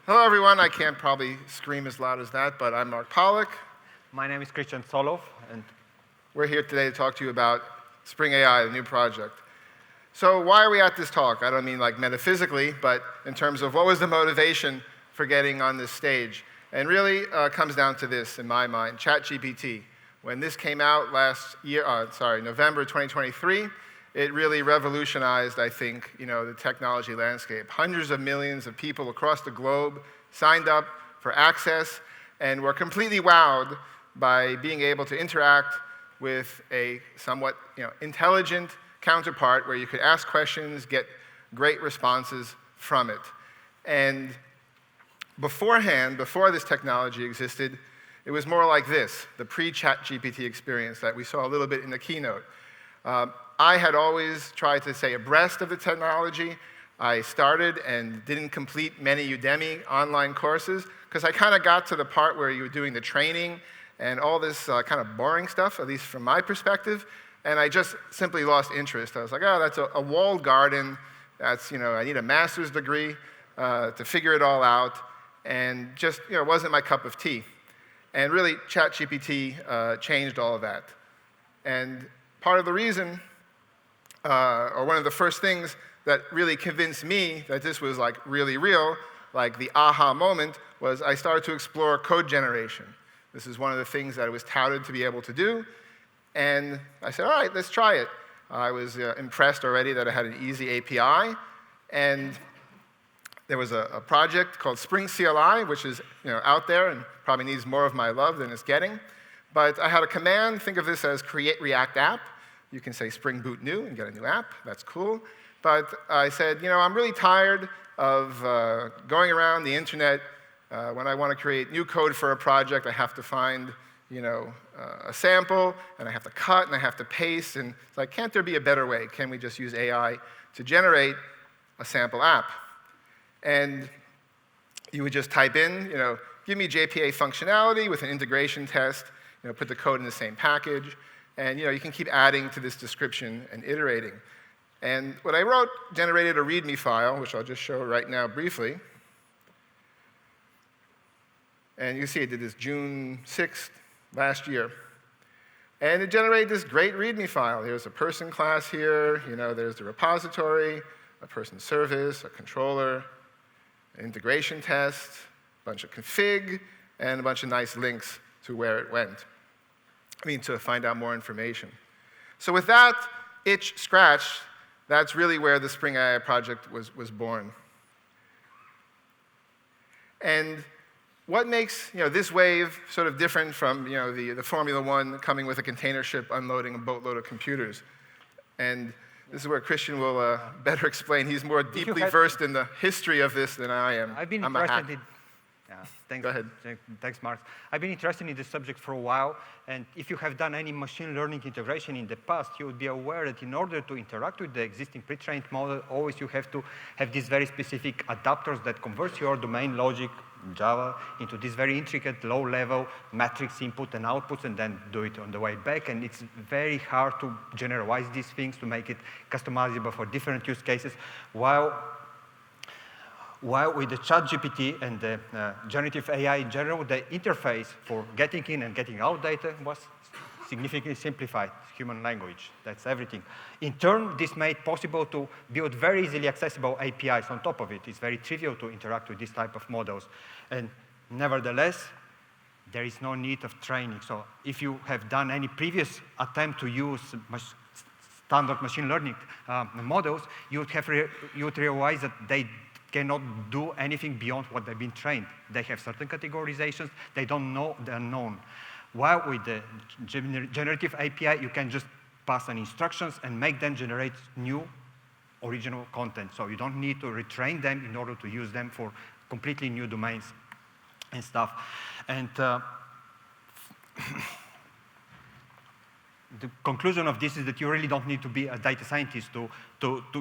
Hello, everyone. I can't probably scream as loud as that, but I'm Mark Pollack. My name is Tzolov, and we're here today to talk to you about Spring AI, the new project. So why are we at this talk? I don't mean like metaphysically, but in terms of what was the motivation for getting on this stage. And really comes down to this, in my mind, ChatGPT. When this came out November 2023, it really revolutionized, I think, the technology landscape. Hundreds of millions of people across the globe signed up for access and were completely wowed by being able to interact with a somewhat intelligent counterpart where you could ask questions, get great responses from it. And beforehand, before this technology existed, it was more like this, the pre-ChatGPT experience that we saw a little bit in the keynote. I had always tried to stay abreast of the technology. I started and didn't complete many Udemy online courses because I kind of got to the part where you were doing the training and all this kind of boring stuff, at least from my perspective, and I just simply lost interest. I was like, oh, that's a walled garden. That's, I need a master's degree to figure it all out, and just, it wasn't my cup of tea. And really, ChatGPT changed all of that. And part of the reason, or one of the first things that really convinced me that this was like really real, like the aha moment, was I started to explore code generation. This is one of the things that I was touted to be able to do. And I said, all right, let's try it. I was impressed already that I had an easy API. And there was a project called Spring CLI, which is out there and probably needs more of my love than it's getting. But I had a command. Think of this as create React app. You can say Spring Boot new and get a new app. That's cool. But I said, I'm really tired of going around the internet. When I want to create new code for a project, I have to find a sample, and I have to cut, and I have to paste. And it's like, can't there be a better way? Can we just use AI to generate a sample app? And you would just type in, give me JPA functionality with an integration test, put the code in the same package. And you can keep adding to this description and iterating. And what I wrote generated a README file, which I'll just show right now briefly. And you can see I did this June 6th last year. And it generated this great README file. Here's a person class here. There's the repository, a person service, a controller, an integration test, a bunch of config, and a bunch of nice links to where it went. To find out more information. So with that itch scratched, that's really where the Spring AI project was born. And what makes this wave sort of different from the Formula One coming with a container ship unloading a boatload of computers? And this is where Christian will better explain. He's more deeply versed in the history of this than I am. I've been I'm interested in. Thanks. Go ahead. Thanks, Mark. I've been interested in this subject for a while, and if you have done any machine learning integration in the past, you would be aware that in order to interact with the existing pre-trained model, always you have to have these very specific adapters that convert your domain logic in Java into this very intricate, low-level matrix input and outputs, and then do it on the way back. And it's very hard to generalize these things to make it customizable for different use cases, while with the ChatGPT and the generative AI in general, the interface for getting in and getting out data was significantly simplified, human language, that's everything. In turn, this made possible to build very easily accessible APIs on top of it. It's very trivial to interact with this type of models. And nevertheless, there is no need of training. So if you have done any previous attempt to use standard machine learning models, you would realize that they cannot do anything beyond what they've been trained. They have certain categorizations. They don't know the unknown. While with the generative API, you can just pass an instructions and make them generate new original content. So you don't need to retrain them in order to use them for completely new domains and stuff. And the conclusion of this is that you really don't need to be a data scientist to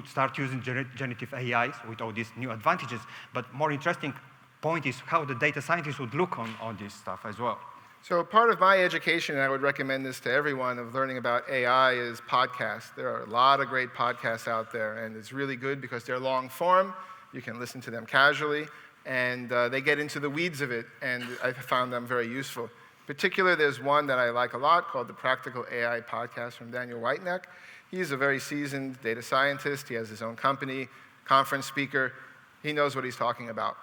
start using generative AIs with all these new advantages. But more interesting point is how the data scientist would look on this stuff as well. So part of my education, and I would recommend this to everyone, of learning about AI is podcasts. There are a lot of great podcasts out there, and it's really good because they're long form. You can listen to them casually. And they get into the weeds of it, and I found them very useful. In particular, there's one that I like a lot called the Practical AI Podcast from Daniel Whiteneck. He's a very seasoned data scientist. He has his own company, conference speaker. He knows what he's talking about.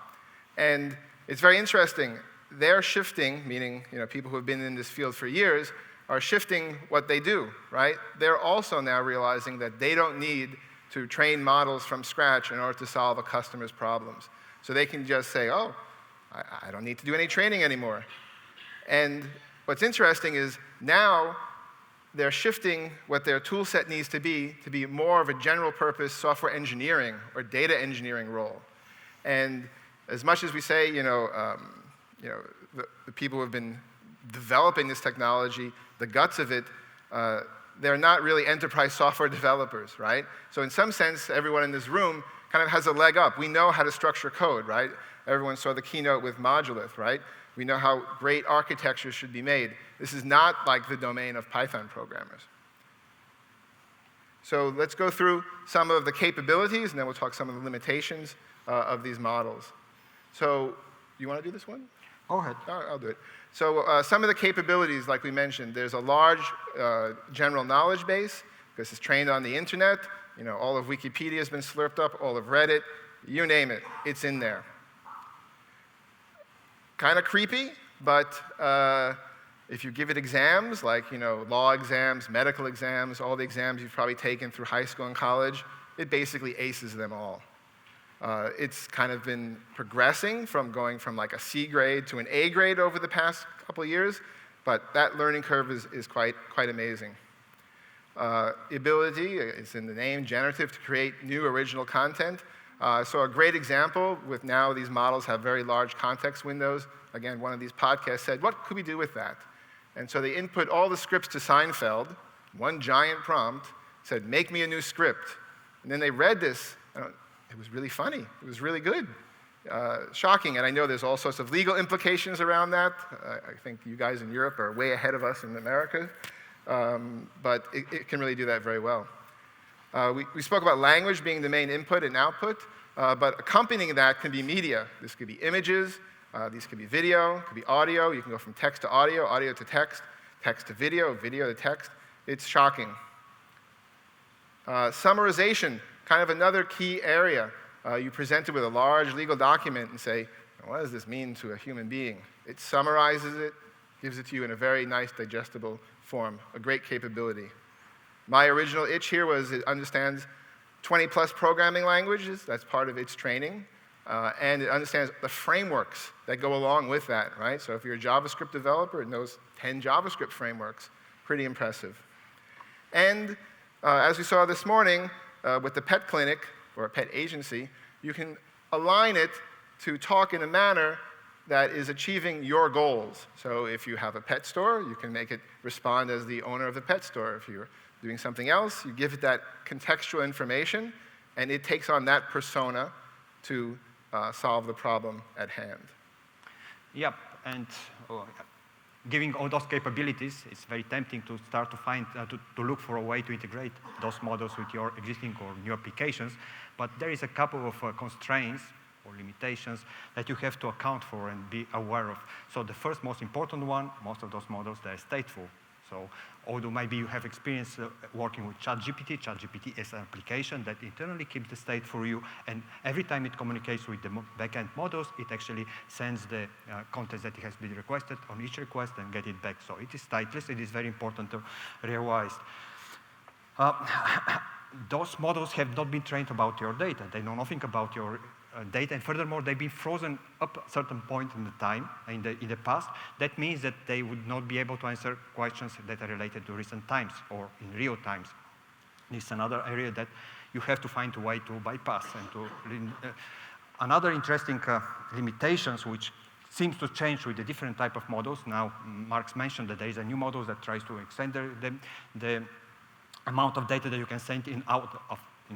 And it's very interesting. They're shifting, meaning people who have been in this field for years, are shifting what they do, right? They're also now realizing that they don't need to train models from scratch in order to solve a customer's problems. So they can just say, oh, I don't need to do any training anymore. And what's interesting is now they're shifting what their tool set needs to be more of a general purpose software engineering or data engineering role. And as much as we say, the people who have been developing this technology, the guts of it, they're not really enterprise software developers, right? So in some sense, everyone in this room kind of has a leg up. We know how to structure code, right? Everyone saw the keynote with modular, right? We know how great architecture should be made. This is not like the domain of Python programmers. So let's go through some of the capabilities, and then we'll talk some of the limitations of these models. So you want to do this one? Go ahead. I'll do it. So some of the capabilities, like we mentioned, there's a large general knowledge base because it's trained on the internet. All of Wikipedia has been slurped up, all of Reddit, you name it, it's in there. Kind of creepy, but if you give it exams, like law exams, medical exams, all the exams you've probably taken through high school and college, it basically aces them all. It's kind of been progressing from going from like a C grade to an A grade over the past couple of years, but that learning curve is quite amazing. The ability, it's in the name, generative, to create new original content. So a great example with now these models have very large context windows. Again, one of these podcasts said, what could we do with that? And so they input all the scripts to Seinfeld, one giant prompt, said, make me a new script. And then they read this. It was really funny. It was really good. Shocking, and I know there's all sorts of legal implications around that. I think you guys in Europe are way ahead of us in America. But it can really do that very well. We spoke about language being the main input and output, but accompanying that can be media. This could be images, these could be video, could be audio. You can go from text to audio, audio to text, text to video, video to text. It's shocking. Summarization, kind of another key area. You present it with a large legal document and say, what does this mean to a human being? It summarizes it, gives it to you in a very nice, digestible form, a great capability. My original itch here was it understands 20-plus programming languages. That's part of its training. And it understands the frameworks that go along with that, right? So if you're a JavaScript developer, it knows 10 JavaScript frameworks. Pretty impressive. And as we saw this morning with the pet clinic, or a pet agency, you can align it to talk in a manner that is achieving your goals. So if you have a pet store, you can make it respond as the owner of the pet store. If you're doing something else, you give it that contextual information, and it takes on that persona to solve the problem at hand. Yep, and giving all those capabilities, it's very tempting to start to find, to look for a way to integrate those models with your existing or new applications. But there is a couple of constraints or limitations that you have to account for and be aware of. So the first most important one, most of those models, they're stateful. So although maybe you have experience working with ChatGPT is an application that internally keeps the state for you, and every time it communicates with the backend models, it actually sends the context that it has been requested on each request and get it back. So it is stateless. It is very important to realize. Those models have not been trained about your data. They know nothing about your data, and furthermore, they've been frozen up at a certain point in the time, in the past. That means that they would not be able to answer questions that are related to recent times or in real times. This is another area that you have to find a way to bypass. And another interesting limitations, which seems to change with the different type of models. Now, Mark's mentioned that there is a new model that tries to extend the amount of data that you can send in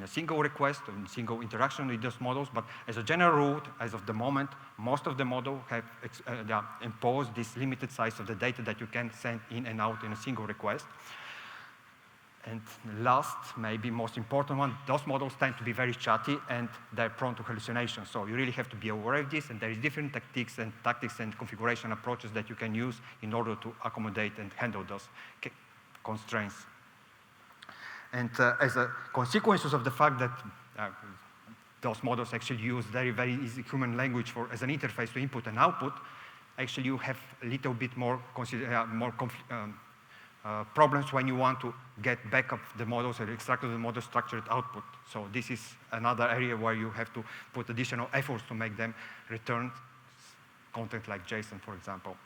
a single request, or in single interaction with those models, but as a general rule, as of the moment, most of the models have imposed this limited size of the data that you can send in and out in a single request. And last, maybe most important one, those models tend to be very chatty and they're prone to hallucinations. So you really have to be aware of this, and there is different tactics and configuration approaches that you can use in order to accommodate and handle those constraints. And as a consequence of the fact that those models actually use very, very easy human language as an interface to input and output, actually you have a little bit more problems when you want to get back up the models and extract the model structured output. So this is another area where you have to put additional efforts to make them return content like JSON, for example.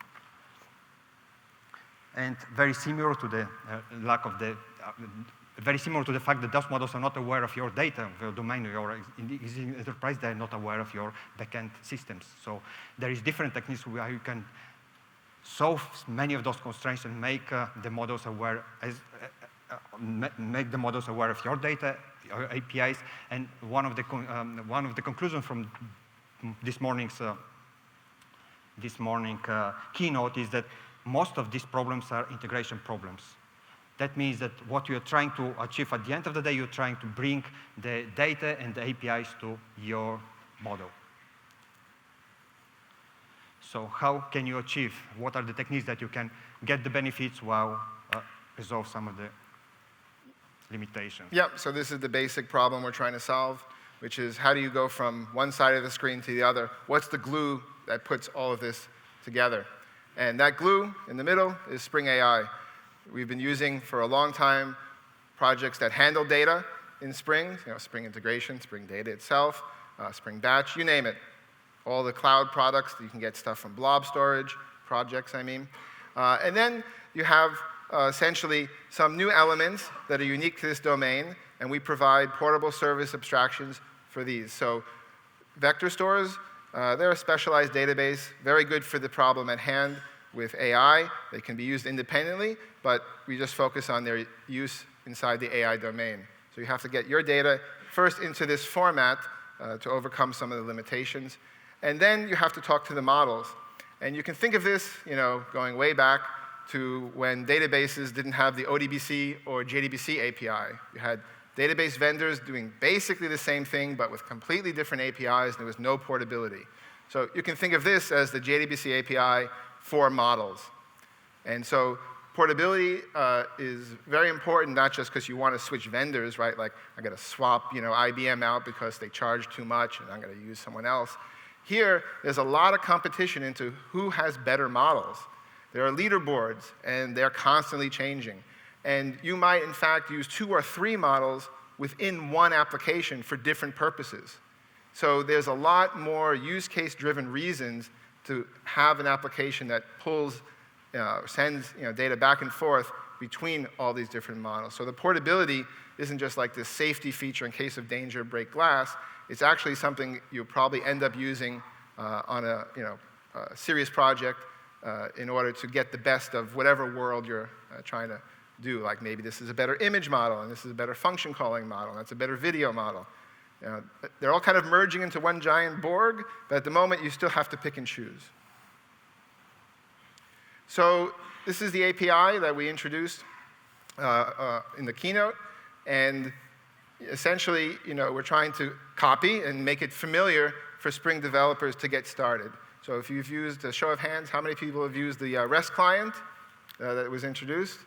And very similar to the very similar to the fact that those models are not aware of your data, the domain, or in the existing enterprise, they're not aware of your backend systems. So there is different techniques where you can solve many of those constraints and make the models aware make the models aware of your data, your APIs. And one of the conclusions from this morning's keynote is that most of these problems are integration problems. That means that what you're trying to achieve at the end of the day, you're trying to bring the data and the APIs to your model. So how can you achieve? What are the techniques that you can get the benefits while resolve some of the limitations? Yep, so this is the basic problem we're trying to solve, which is how do you go from one side of the screen to the other? What's the glue that puts all of this together? And that glue in the middle is Spring AI. We've been using for a long time projects that handle data in Spring, Spring Integration, Spring Data itself, Spring Batch, you name it. All the cloud products, you can get stuff from blob storage, projects, I mean. And then you have essentially some new elements that are unique to this domain, and we provide portable service abstractions for these. So vector stores, they're a specialized database, very good for the problem at hand with AI. They can be used independently, but we just focus on their use inside the AI domain. So you have to get your data first into this format to overcome some of the limitations. And then you have to talk to the models. And you can think of this, going way back to when databases didn't have the ODBC or JDBC API. You had database vendors doing basically the same thing, but with completely different APIs, and there was no portability. So you can think of this as the JDBC API for models. And so portability is very important, not just because you want to switch vendors, right? Like, I got to swap, IBM out because they charge too much, and I'm going to use someone else. Here, there's a lot of competition into who has better models. There are leaderboards, and they're constantly changing. And you might, in fact, use 2 or 3 models within one application for different purposes. So there's a lot more use case-driven reasons to have an application that pulls, sends data back and forth between all these different models. So the portability isn't just like this safety feature in case of danger, break glass. It's actually something you'll probably end up using on a serious project in order to get the best of whatever world you're trying to do. Like maybe this is a better image model, and this is a better function calling model, and that's a better video model. They're all kind of merging into one giant Borg, but at the moment you still have to pick and choose. So this is the API that we introduced in the keynote, and essentially, we're trying to copy and make it familiar for Spring developers to get started. So if you've used, a show of hands, how many people have used the REST client that was introduced?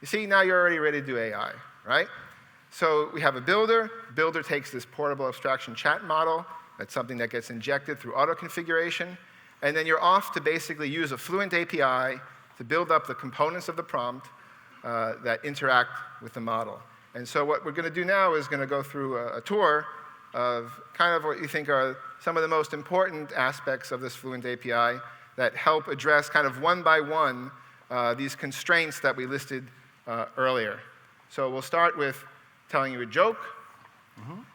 You see, now you're already ready to do AI, right? So we have a builder. Builder takes this portable abstraction chat model. That's something that gets injected through auto-configuration. And then you're off to basically use a Fluent API to build up the components of the prompt that interact with the model. And so what we're going to do now is going to go through a tour of kind of what you think are some of the most important aspects of this Fluent API that help address kind of one by one these constraints that we listed earlier. So we'll start with telling you a joke.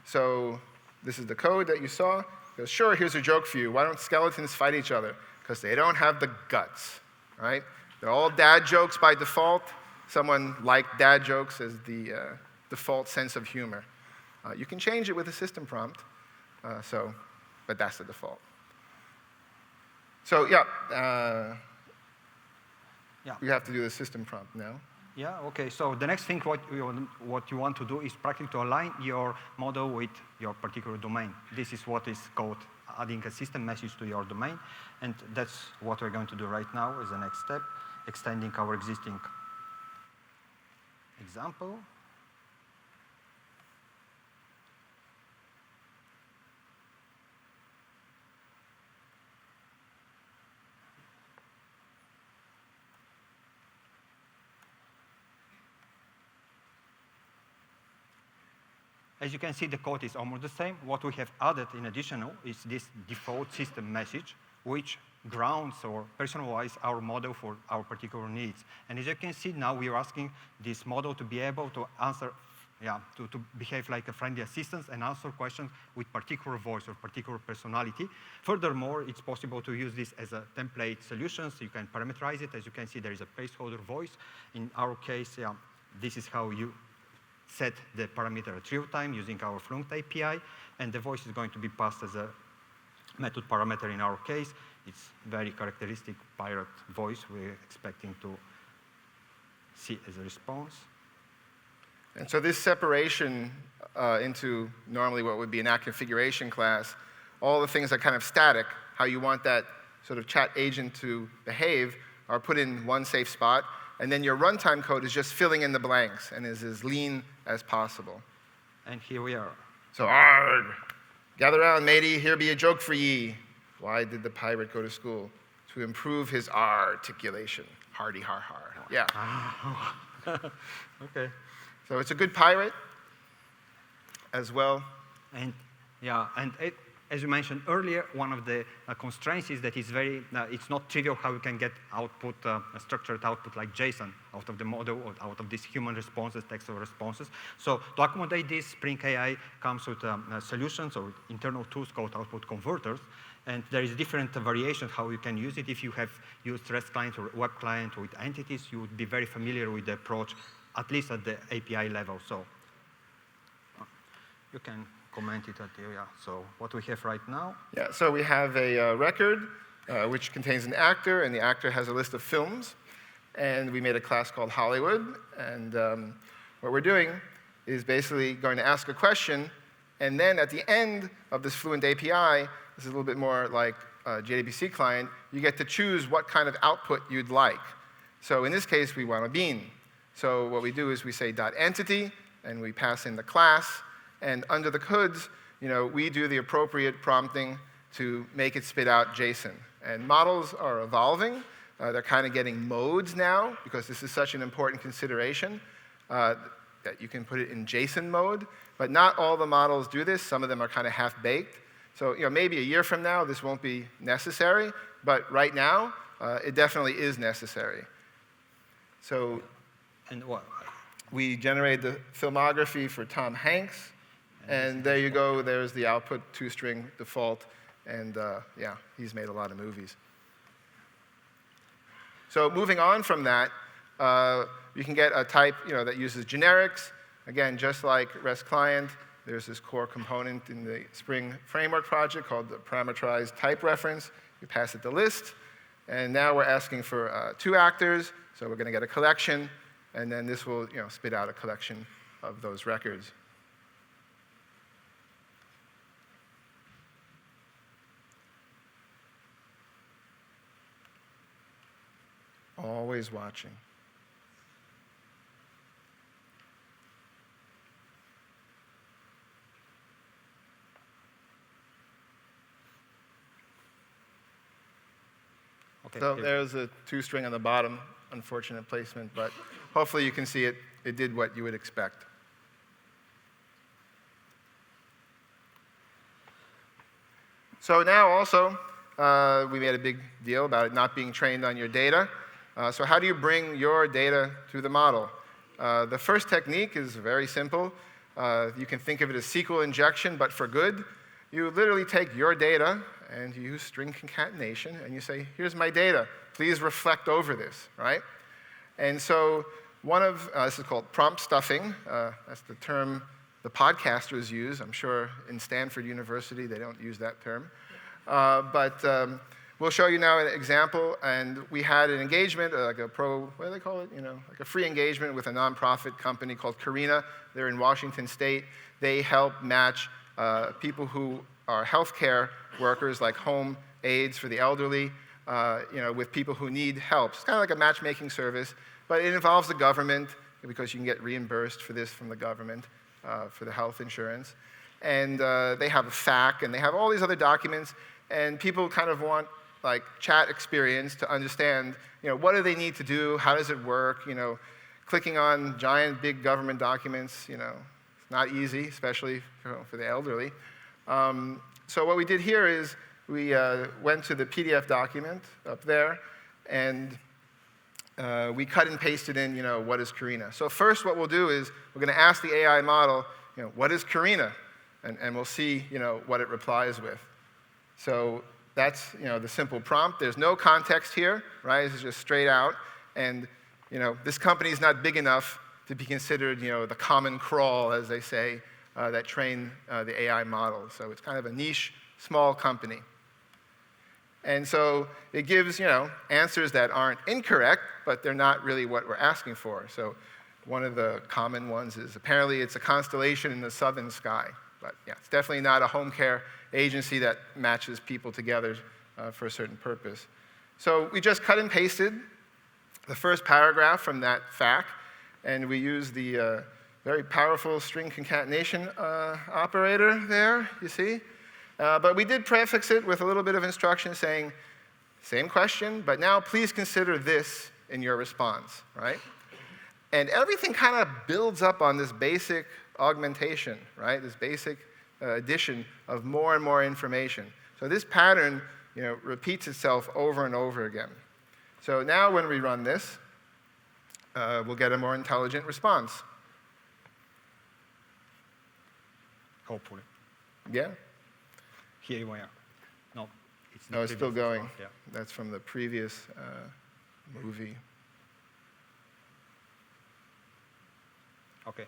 So this is the code that you saw. It goes, sure, here's a joke for you. Why don't skeletons fight each other? Because they don't have the guts, right? They're all dad jokes by default. Someone liked dad jokes as the default sense of humor. You can change it with a system prompt, but that's the default. So yeah, you have to do the system prompt now. Yeah, okay. So the next thing what you want to do is practically to align your model with your particular domain. This is what is called adding a system message to your domain. And that's what we're going to do right now as the next step, extending our existing example. As you can see, the code is almost the same. What we have added in additional is this default system message, which grounds or personalizes our model for our particular needs. And as you can see now, we are asking this model to be able to answer, to behave like a friendly assistant and answer questions with particular voice or particular personality. Furthermore, it's possible to use this as a template solution, so you can parameterize it. As you can see, there is a placeholder voice. In our case, this is how you set the parameter at real time using our Fluent API, and the voice is going to be passed as a method parameter in our case. It's very characteristic pirate voice we're expecting to see as a response. And so this separation into normally what would be an act configuration class, all the things that are kind of static, how you want that sort of chat agent to behave, are put in one safe spot. And then your runtime code is just filling in the blanks and is as lean as possible. And here we are. So, arg, gather round, matey, here be a joke for ye. Why did the pirate go to school? To improve his articulation. Hardy har har. Yeah. Okay. So it's a good pirate as well. And as you mentioned earlier, one of the constraints is that it's not trivial how you can get output, a structured output like JSON out of the model or out of these human responses, textual responses. So to accommodate this, Spring AI comes with solutions or internal tools called output converters. And there is different variations how you can use it. If you have used REST client or web client with entities, you would be very familiar with the approach, at least at the API level. So you can comment it at the area. So what we have right now? Yeah, so we have a record which contains an actor, and the actor has a list of films. And we made a class called Hollywood. And what we're doing is basically going to ask a question, and then at the end of this Fluent API, this is a little bit more like a JDBC client, you get to choose what kind of output you'd like. So in this case, we want a bean. So what we do is we say .entity, and we pass in the class. And under the hoods, we do the appropriate prompting to make it spit out JSON. And models are evolving. They're kind of getting modes now, because this is such an important consideration, that you can put it in JSON mode. But not all the models do this. Some of them are kind of half-baked. So maybe a year from now, this won't be necessary. But right now, it definitely is necessary. So and what? We generated the filmography for Tom Hanks. And there you go. There's the output two-string default. And yeah, he's made a lot of movies. So moving on from that, you can get a type that uses generics. Again, just like REST client, there's this core component in the Spring Framework project called the parameterized type reference. You pass it the list. And now we're asking for two actors. So we're going to get a collection. And then this will spit out a collection of those records. Always watching. Okay, so there's a two-string on the bottom, unfortunate placement, but hopefully you can see it. It did what you would expect. So now also, we made a big deal about it not being trained on your data. So how do you bring your data to the model? The first technique is very simple. You can think of it as SQL injection, but for good. You literally take your data, and you use string concatenation, and you say, here's my data. Please reflect over this, right? And so this is called prompt stuffing. That's the term the podcasters use. I'm sure in Stanford University they don't use that term. But We'll show you now an example, and we had an engagement, like a what do they call it? Like a free engagement with a nonprofit company called Carina. They're in Washington State. They help match people who are healthcare workers, like home aides for the elderly, with people who need help. It's kind of like a matchmaking service, but it involves the government because you can get reimbursed for this from the government for the health insurance. And they have a FAQ, and they have all these other documents, and people kind of want like chat experience to understand, what do they need to do, how does it work, clicking on giant, big government documents, it's not easy, especially for the elderly. So what we did here is we went to the PDF document up there, and we cut and pasted in, what is Carina. So first what we'll do is we're going to ask the AI model, what is Carina? And we'll see, what it replies with. So that's, the simple prompt. There's no context here, right? This is just straight out. And, this company is not big enough to be considered, the common crawl, as they say, that train the AI model. So it's kind of a niche, small company. And so it gives, answers that aren't incorrect, but they're not really what we're asking for. So one of the common ones is apparently it's a constellation in the southern sky. But yeah, it's definitely not a home care agency that matches people together for a certain purpose. So we just cut and pasted the first paragraph from that FAQ, and we used the very powerful string concatenation operator there, you see. But we did prefix it with a little bit of instruction saying, same question, but now please consider this in your response, right? And everything kind of builds up on this basic augmentation, right? This basic addition of more and more information. So this pattern, repeats itself over and over again. So now when we run this, we'll get a more intelligent response. Hopefully. Yeah? Here we are. No, it's No, it's still going. Response, yeah. That's from the previous movie. Okay.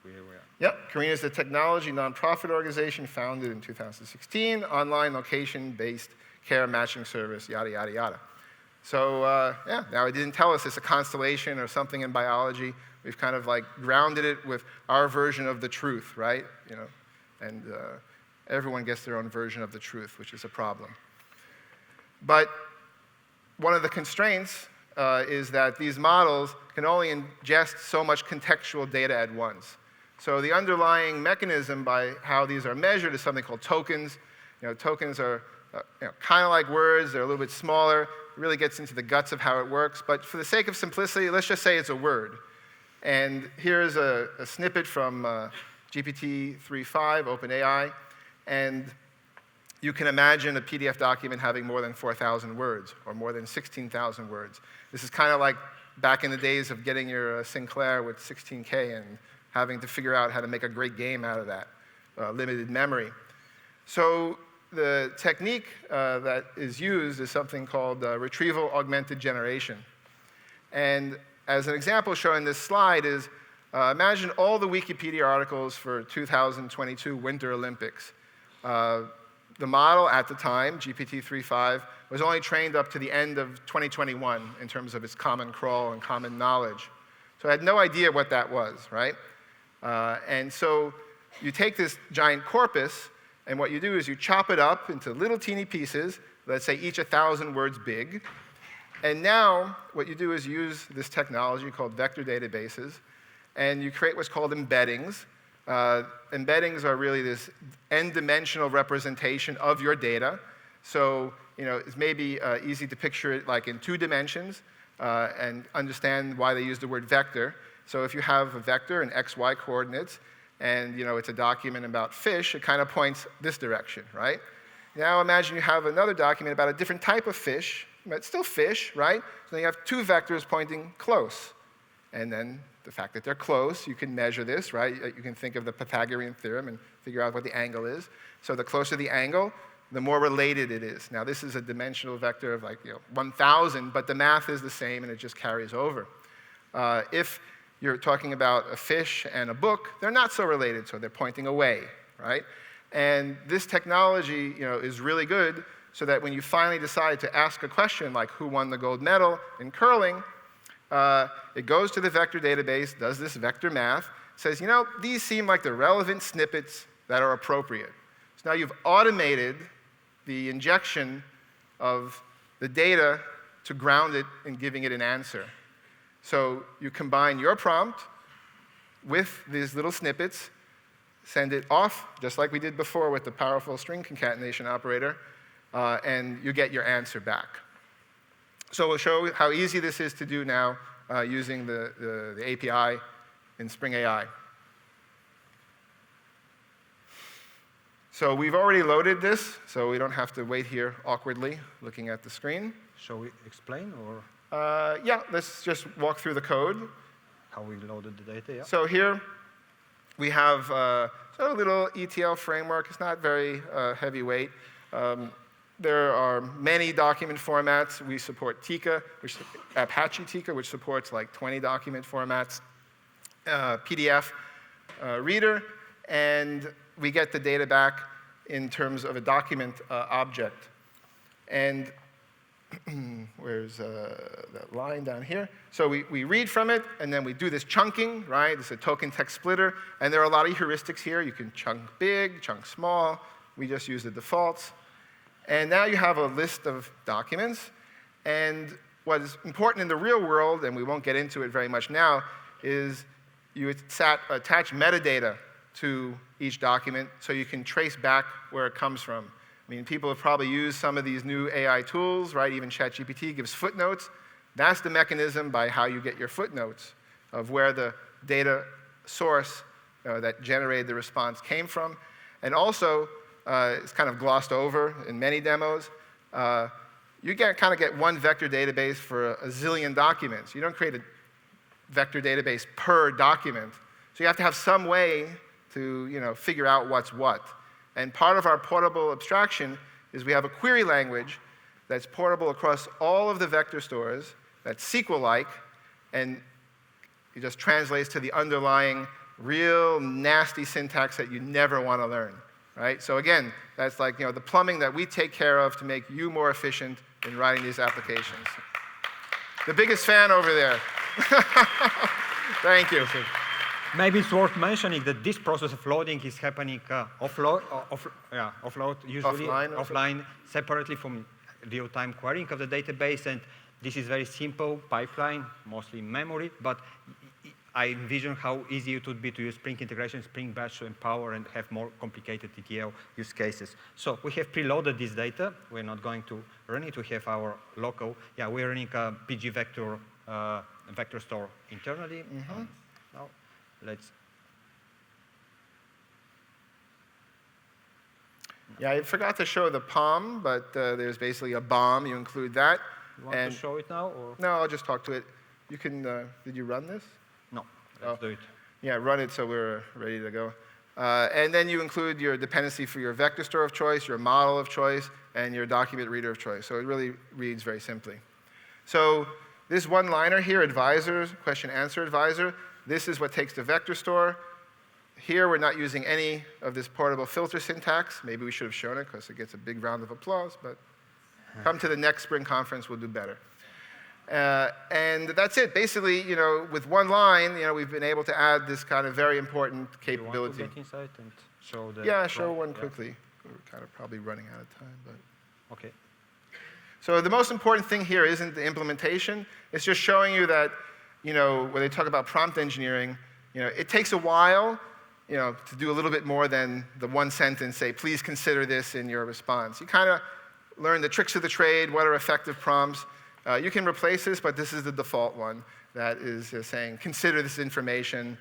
Here we are. Yep, Carina is a technology nonprofit organization founded in 2016, online location-based care matching service, yada, yada, yada. So yeah, now it didn't tell us it's a constellation or something in biology. We've kind of like grounded it with our version of the truth, right? And everyone gets their own version of the truth, which is a problem. But one of the constraints is that these models can only ingest so much contextual data at once. So the underlying mechanism by how these are measured is something called tokens. Tokens are kind of like words. They're a little bit smaller. It really gets into the guts of how it works. But for the sake of simplicity, let's just say it's a word. And here's a snippet from GPT-3.5, OpenAI. And you can imagine a PDF document having more than 4,000 words or more than 16,000 words. This is kind of like back in the days of getting your Sinclair with 16K and having to figure out how to make a great game out of that, limited memory. So the technique that is used is something called retrieval augmented generation. And as an example shown in this slide is, imagine all the Wikipedia articles for 2022 Winter Olympics. The model at the time, GPT-3.5, was only trained up to the end of 2021 in terms of its common crawl and common knowledge. So I had no idea what that was, right? And so you take this giant corpus, and what you do is you chop it up into little teeny pieces, let's say each 1,000 words big. And now what you do is use this technology called vector databases, and you create what's called embeddings. Embeddings are really this n-dimensional representation of your data. So it's maybe easy to picture it like in 2 dimensions and understand why they use the word vector. So if you have a vector in x, y coordinates, and it's a document about fish, it kind of points this direction, right? Now imagine you have another document about a different type of fish, but still fish, right? So you have 2 vectors pointing close. And then the fact that they're close, you can measure this, right? You can think of the Pythagorean theorem and figure out what the angle is. So the closer the angle, the more related it is. Now this is a dimensional vector of like 1,000, but the math is the same and it just carries over. If you're talking about a fish and a book, they're not so related, so they're pointing away, right? And this technology is really good so that when you finally decide to ask a question like who won the gold medal in curling, it goes to the vector database, does this vector math, says, you know, these seem like the relevant snippets that are appropriate. So now you've automated the injection of the data to ground it and giving it an answer. So you combine your prompt with these little snippets, send it off, just like we did before with the powerful string concatenation operator, and you get your answer back. So we'll show how easy this is to do now using the API in Spring AI. So we've already loaded this, so we don't have to wait here awkwardly looking at the screen. Shall we explain, or Yeah, let's just walk through the code. how we loaded the data? Yeah. So here we have sort of a little ETL framework. It's not very heavyweight. There are many document formats. We support Tika, Apache Tika, which supports like 20 document formats, PDF reader, and we get the data back in terms of a document object. And where's that line down here? So we read from it, and then we do this chunking, right? It's a token text splitter, and there are a lot of heuristics here. You can chunk big, chunk small. We just use the defaults. And now you have a list of documents, and what is important in the real world, and we won't get into it very much now, is you attach metadata to each document so you can trace back where it comes from. I mean, people have probably used some of these new AI tools, right? Even ChatGPT gives footnotes. That's the mechanism by how you get your footnotes of where the data source that generated the response came from. And also, it's kind of glossed over in many demos. You kind of get one vector database for a zillion documents. You don't create a vector database per document. So you have to have some way to figure out what's what. And part of our portable abstraction is we have a query language that's portable across all of the vector stores, that's SQL-like, and it just translates to the underlying real nasty syntax that you never want to learn. Right? So again, that's like the plumbing that we take care of to make you more efficient in writing these applications. The biggest fan over there. Thank you. Maybe it's worth mentioning that this process of loading is happening offload usually offline separately from real-time querying of the database, and this is very simple pipeline, mostly in memory, but I envision how easy it would be to use Spring integration, Spring Batch to empower and have more complicated ETL use cases. So we have preloaded this data. We're not going to run it. We have our local. Yeah, we're running a PG vector vector store internally. Mm-hmm. Now, let's. Yeah, I forgot to show the POM, but there's basically a BOM. You include that. You want to show it now, or? No, I'll just talk to it. You can. Did you run this? No, let's do it. Yeah, run it so we're ready to go. And then you include your dependency for your vector store of choice, your model of choice, and your document reader of choice. So it really reads very simply. So this one-liner here, advisor, question-answer advisor, this is what takes the vector store. Here we're not using any of this portable filter syntax. Maybe we should have shown it because it gets a big round of applause, but come to the next Spring conference, we'll do better. And that's it. Basically, with one line, we've been able to add this kind of very important capability. You want to get inside and show the... Yeah, show one quickly. We're kind of probably running out of time, but... Okay. So the most important thing here isn't the implementation. It's just showing you that, when they talk about prompt engineering, it takes a while, to do a little bit more than the one sentence, say, please consider this in your response. You kind of learn the tricks of the trade, what are effective prompts. You can replace this, but this is the default one that is saying, consider this information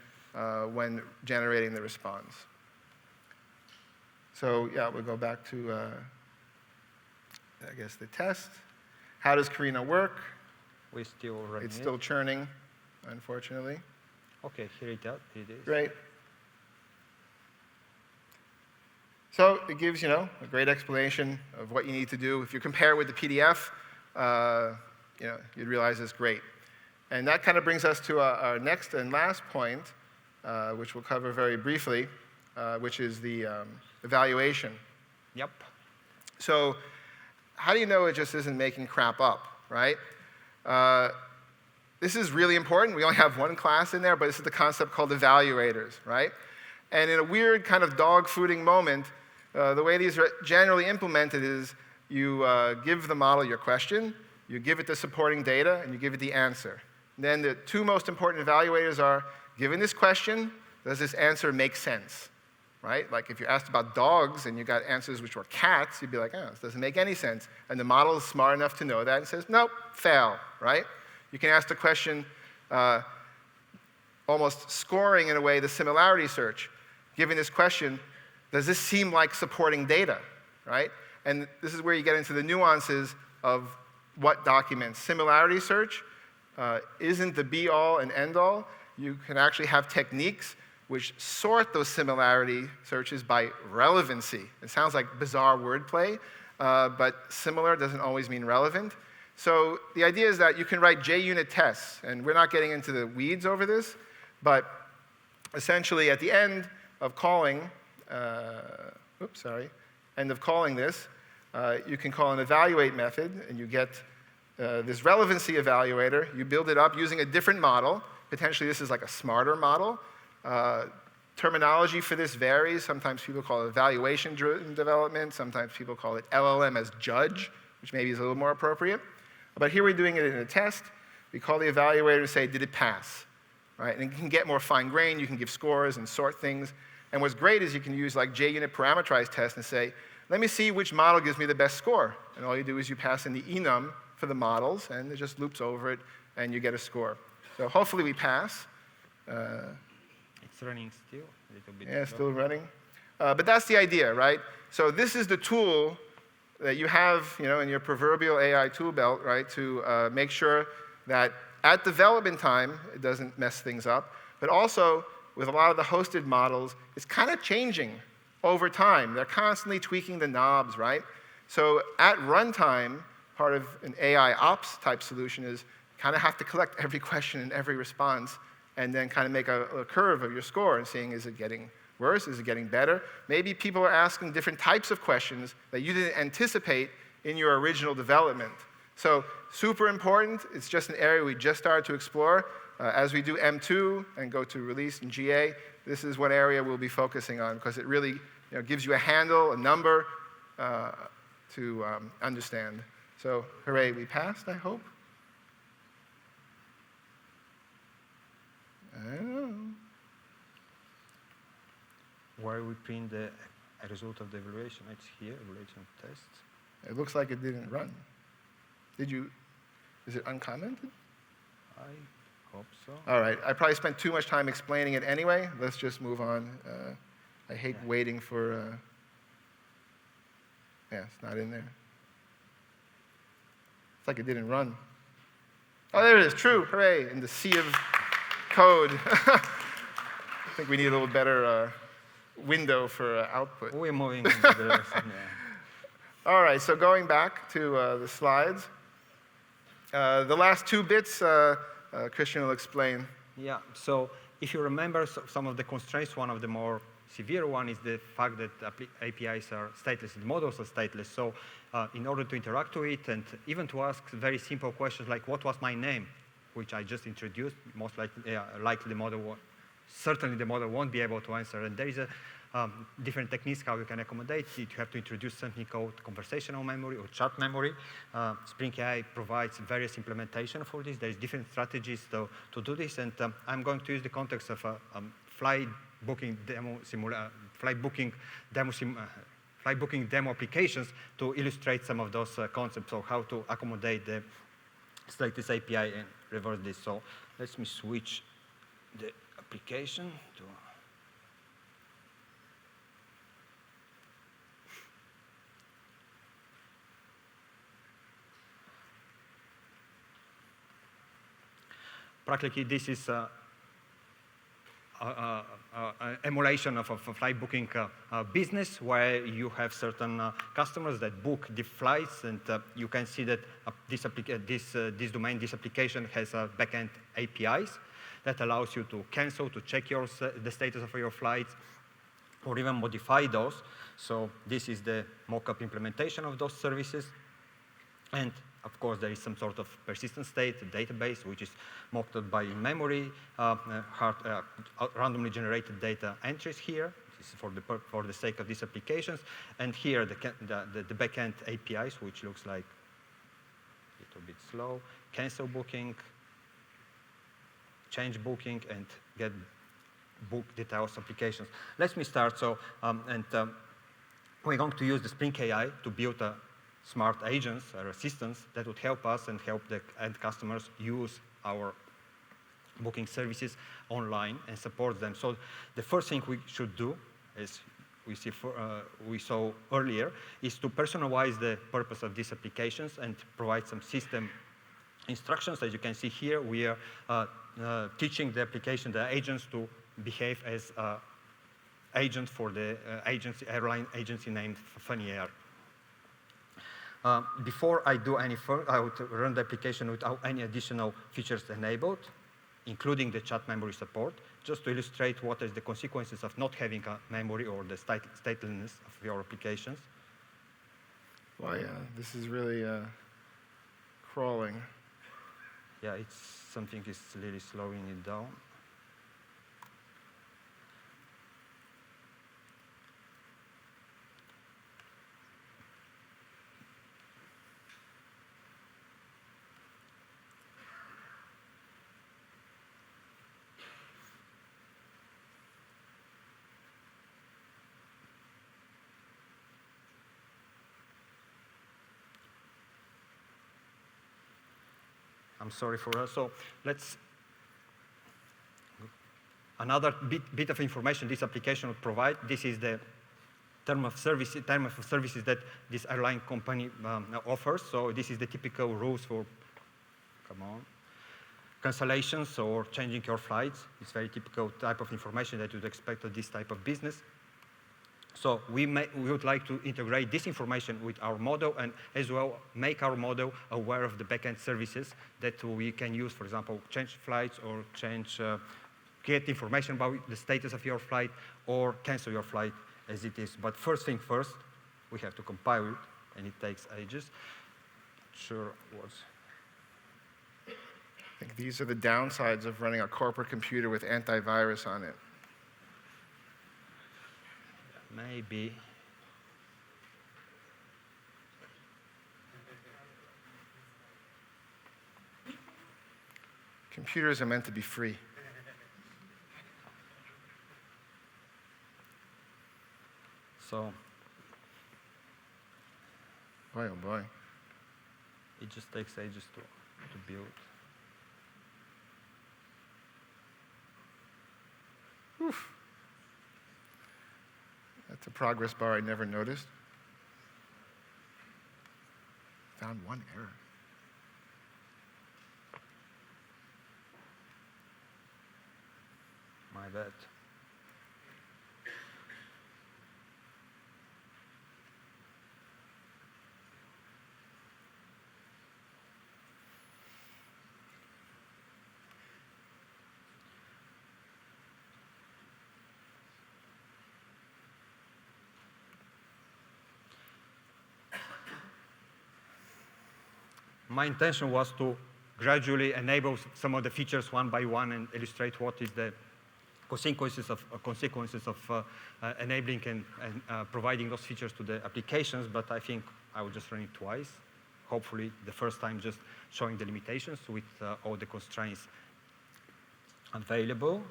when generating the response. So yeah, we'll go back to, I guess, the test. How does Karina work? We're still running It's still churning, unfortunately. Okay, here it is. Great. So it gives, a great explanation of what you need to do. If you compare it with the PDF, you'd realize it's great. And that kind of brings us to our next and last point, which we'll cover very briefly, which is the evaluation. Yep. So how do you know it just isn't making crap up, right? This is really important. We only have one class in there, but this is the concept called evaluators, right? And in a weird kind of dog-fooding moment, the way these are generally implemented is you give the model your question, you give it the supporting data, and you give it the answer. And then the two most important evaluators are, given this question, does this answer make sense? Right? Like if you're asked about dogs and you got answers which were cats, you'd be like, oh, this doesn't make any sense. And the model is smart enough to know that and says, nope, fail, right? You can ask the question, almost scoring in a way the similarity search. Given this question, does this seem like supporting data, right? And this is where you get into the nuances of what documents. Similarity search isn't the be-all and end-all. You can actually have techniques which sort those similarity searches by relevancy. It sounds like bizarre wordplay, but similar doesn't always mean relevant. So the idea is that you can write JUnit tests, and we're not getting into the weeds over this, but essentially at the end of calling, end of calling this, you can call an evaluate method, and you get this relevancy evaluator. You build it up using a different model. Potentially this is like a smarter model. Terminology for this varies. Sometimes people call it evaluation-driven development. Sometimes people call it LLM as judge, which maybe is a little more appropriate. But here we're doing it in a test. We call the evaluator to say, did it pass? Right? And you can get more fine-grained. You can give scores and sort things. And what's great is you can use like JUnit parameterized tests and say, let me see which model gives me the best score. And all you do is you pass in the enum for the models, and it just loops over it, and you get a score. So hopefully we pass. It's running still a little bit. Yeah, still running. But that's the idea, right? So this is the tool that you have, in your proverbial AI tool belt, right, to make sure that at development time it doesn't mess things up. But also, with a lot of the hosted models, it's kind of changing over time. They're constantly tweaking the knobs, right? So at runtime, part of an AI ops type solution is kind of have to collect every question and every response and then kind of make a curve of your score and seeing, is it getting worse? Is it getting better? Maybe people are asking different types of questions that you didn't anticipate in your original development. So super important. It's just an area we just started to explore. As we do M2 and go to release in GA, this is one area we'll be focusing on because it really gives you a handle, a number to understand. So hooray, we passed, I hope. I don't know. Where we print the result of the evaluation? It's here, evaluation test. It looks like it didn't run. Is it uncommented? I hope so. All right, I probably spent too much time explaining it anyway. Let's just move on. I hate waiting for, yeah, it's not in there. It's like it didn't run. Oh, there it is, true, hooray, in the sea of code. I think we need a little better window for output. We're moving into the direction, yeah. All right, so going back to the slides. The last two bits, Christian will explain. Yeah, so if you remember some of the constraints, one of the more severe one is the fact that APIs are stateless, the models are stateless. So in order to interact with it and even to ask very simple questions like, what was my name, which I just introduced, most likely the model certainly the model won't be able to answer. And there is a different techniques how you can accommodate it. You have to introduce something called conversational memory or chat memory. Spring AI provides various implementation for this. There's different strategies to do this. And I'm going to use the context of flight booking demo applications to illustrate some of those concepts of how to accommodate the stateless API and reverse this. So let me switch the application to. Practically, this is emulation of a flight booking business where you have certain customers that book the flights, and you can see that this application has backend APIs that allows you to cancel, to check the status of your flights, or even modify those. So this is the mock-up implementation of those services. And of course, there is some sort of persistent state database, which is mocked up by in-memory, randomly generated data entries here. This is for the sake of these applications. And here, the backend APIs, which looks like a little bit slow. Cancel booking, change booking, and get book details applications. Let me start. We're going to use the Spring AI to build smart agents or assistants that would help us and help the end customers use our booking services online and support them. So the first thing we should do, as we saw earlier, is to personalize the purpose of these applications and provide some system instructions. As you can see here, we are teaching the application, the agents, to behave as agent for the airline agency named Funny Air. Before I do any further, I would run the application without any additional features enabled, including the chat memory support, just to illustrate what is the consequences of not having a memory or the stateliness of your applications. Well, yeah, this is really crawling. Yeah, something is really slowing it down. I'm sorry for us. So another bit of information this application would provide. This is the term of services that this airline company offers. So this is the typical rules for, cancellations or changing your flights. It's very typical type of information that you'd expect of this type of business. So we would like to integrate this information with our model and as well make our model aware of the backend services that we can use, for example, change flights or get information about the status of your flight or cancel your flight as it is. But first thing first, we have to compile it, and it takes ages. Sure what's... I think these are the downsides of running a corporate computer with antivirus on it. Maybe. Computers are meant to be free. So, boy, oh boy. It just takes ages to build. Oof. That's a progress bar I never noticed. Found one error. My bad. My intention was to gradually enable some of the features one by one and illustrate what is the consequences of enabling and providing those features to the applications, but I think I will just run it twice. Hopefully, the first time just showing the limitations with all the constraints available,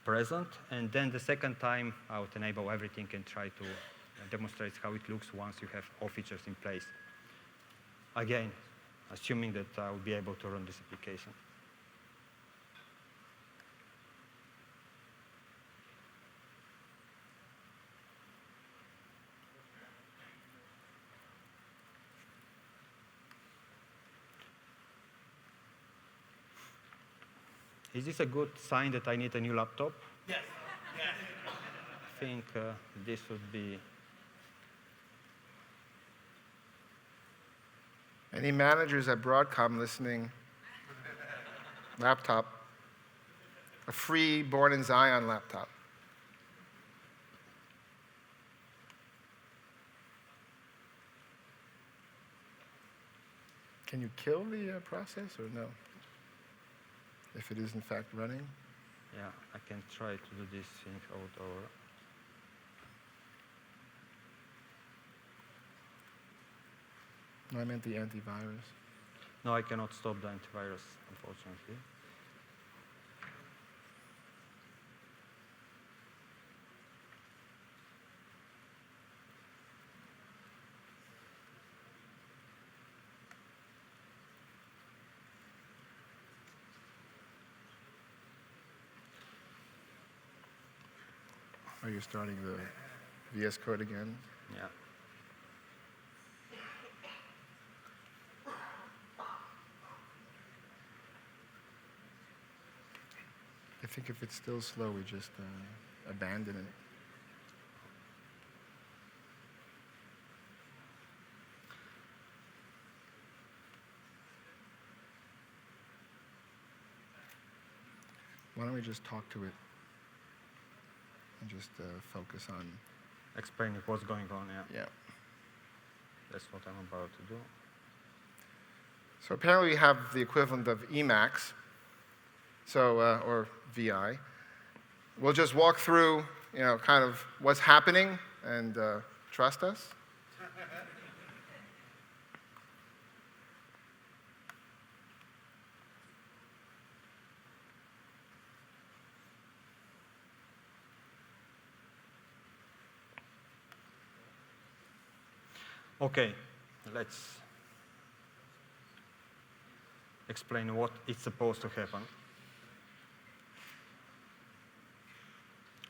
present, and then the second time I would enable everything and try to demonstrate how it looks once you have all features in place. Again, assuming that I will be able to run this application. Is this a good sign that I need a new laptop? Yes. Yes. I think this would be... Any managers at Broadcom listening? Laptop. A free Born in Zion laptop. Can you kill the process or no? If it is in fact running? Yeah, I can try to do this thing out over. No, I meant the antivirus. No, I cannot stop the antivirus, unfortunately. Are you starting the VS Code again? Yeah. I think if it's still slow, we just abandon it. Why don't we just talk to it and just focus on... Explaining what's going on, yeah. Yeah. That's what I'm about to do. So apparently we have the equivalent of Emacs, so, or VI. We'll just walk through, kind of what's happening and trust us. Okay, let's explain what is supposed to happen.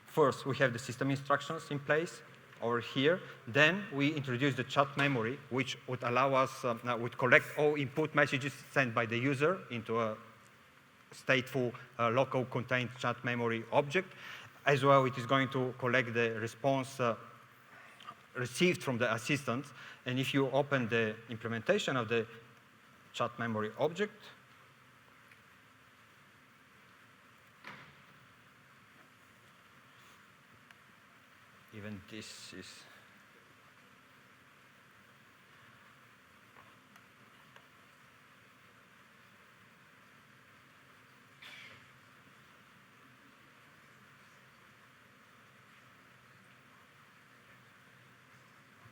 First, we have the system instructions in place over here. Then we introduce the chat memory, which would allow us, would collect all input messages sent by the user into a stateful local contained chat memory object. As well, it is going to collect the response received from the assistant. And if you open the implementation of the chat memory object, even this is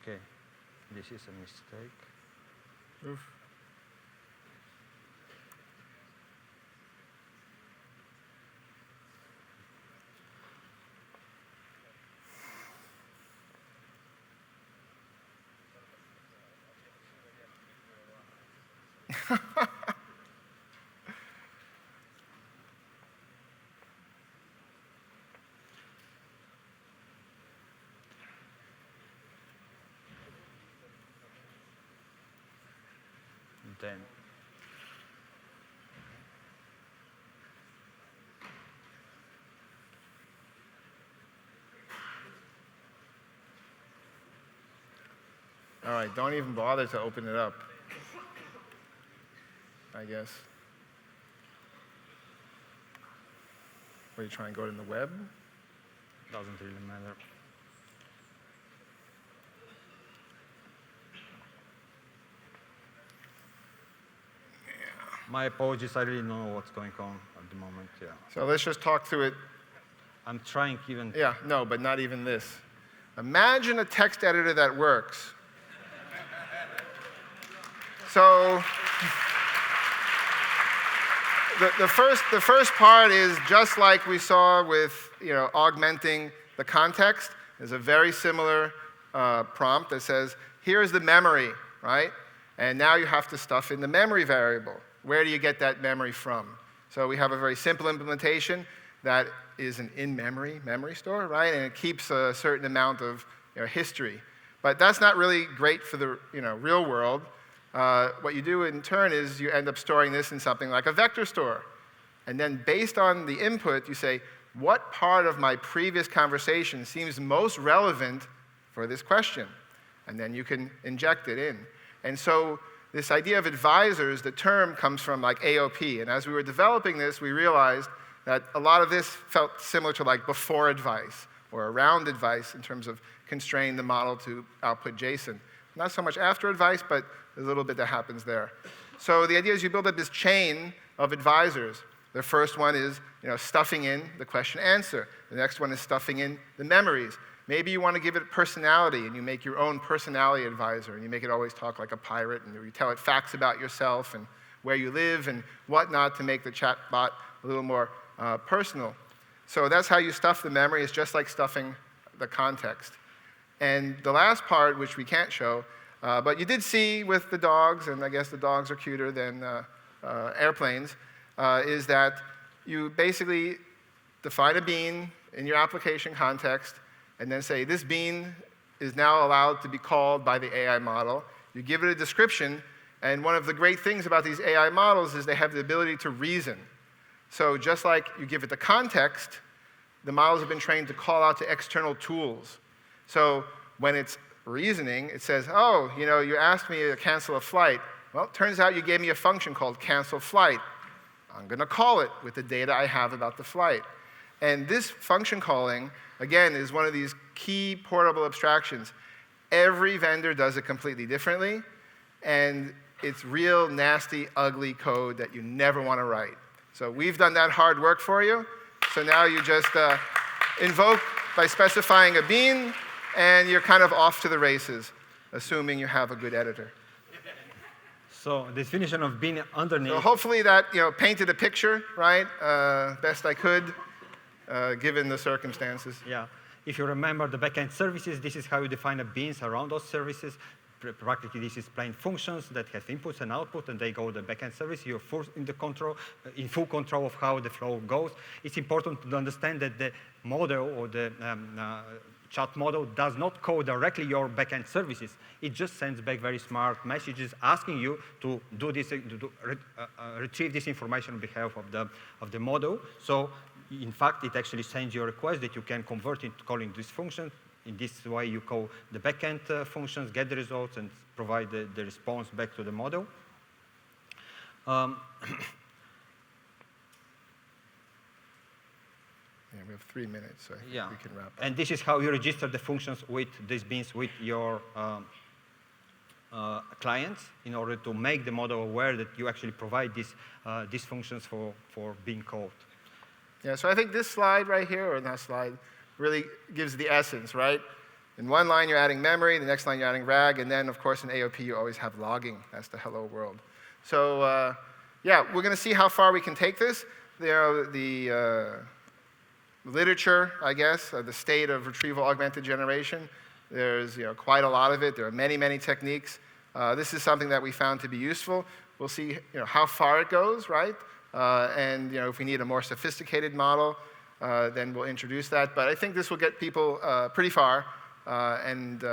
okay. This is a mistake. Oof. Then All right, don't even bother to open it up, I guess. What, are you trying to go in the web? doesn't really matter. My apologies, I really don't know what's going on at the moment, yeah. So let's just talk through it. I'm trying even... Yeah, no, but not even this. Imagine a text editor that works. So the first part is just like we saw with augmenting the context. There's a very similar prompt that says, here's the memory, right? And now you have to stuff in the memory variable. Where do you get that memory from? So we have a very simple implementation that is an in-memory memory store, right? And it keeps a certain amount of history. But that's not really great for the real world. What you do in turn is you end up storing this in something like a vector store. And then based on the input, you say, what part of my previous conversation seems most relevant for this question? And then you can inject it in. And so this idea of advisors, the term comes from like AOP. And as we were developing this, we realized that a lot of this felt similar to like before advice or around advice in terms of constraining the model to output JSON. Not so much after advice, but there's a little bit that happens there. So the idea is you build up this chain of advisors. The first one is stuffing in the question answer. The next one is stuffing in the memories. Maybe you want to give it personality, and you make your own personality advisor, and you make it always talk like a pirate, and you tell it facts about yourself and where you live and whatnot to make the chatbot a little more personal. So that's how you stuff the memory. It's just like stuffing the context. And the last part, which we can't show, but you did see with the dogs, and I guess the dogs are cuter than airplanes, is that you basically define a bean in your application context, and then say, this bean is now allowed to be called by the AI model. You give it a description, and one of the great things about these AI models is they have the ability to reason. So just like you give it the context, the models have been trained to call out to external tools. So when it's reasoning, it says, oh, you asked me to cancel a flight. Well, it turns out you gave me a function called cancel flight. I'm going to call it with the data I have about the flight. And this function calling, again, is one of these key portable abstractions. Every vendor does it completely differently, and it's real nasty, ugly code that you never want to write. So we've done that hard work for you. So now you just invoke by specifying a bean, and you're kind of off to the races, assuming you have a good editor. So the definition of bean underneath. So hopefully that painted a picture, right? Best I could. Given the circumstances. Yeah. If you remember the backend services, this is how you define the beans around those services. Practically, this is plain functions that have inputs and output, and they go to the backend service. You're in full control of how the flow goes. It's important to understand that the model or the chat model does not call directly your backend services. It just sends back very smart messages asking you to do this, retrieve this information on behalf of the model. So in fact, it actually sends you a request that you can convert into calling this function. In this way, you call the backend functions, get the results, and provide the response back to the model. Yeah, we have 3 minutes, so we can wrap up. And this is how you register the functions with these beans with your clients in order to make the model aware that you actually provide these functions for being called. Yeah, so I think this slide right here, or that slide, really gives the essence, right? In one line, you're adding memory. The next line, you're adding RAG. And then, of course, in AOP, you always have logging. That's the hello world. So, yeah, we're going to see how far we can take this. The literature, I guess, the state of retrieval augmented generation, there's quite a lot of it. There are many, many techniques. This is something that we found to be useful. We'll see how far it goes, right? And if we need a more sophisticated model, then we'll introduce that. But I think this will get people pretty far, and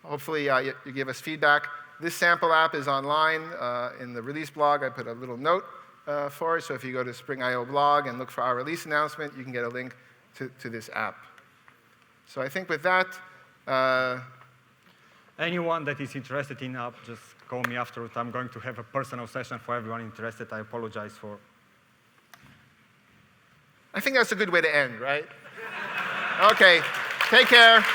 hopefully you give us feedback. This sample app is online in the release blog. I put a little note for it, so if you go to Spring.io blog and look for our release announcement, you can get a link to this app. So I think with that, anyone that is interested in app, just call me afterwards. I'm going to have a personal session for everyone interested. I apologize for. I think that's a good way to end, right? Okay, take care.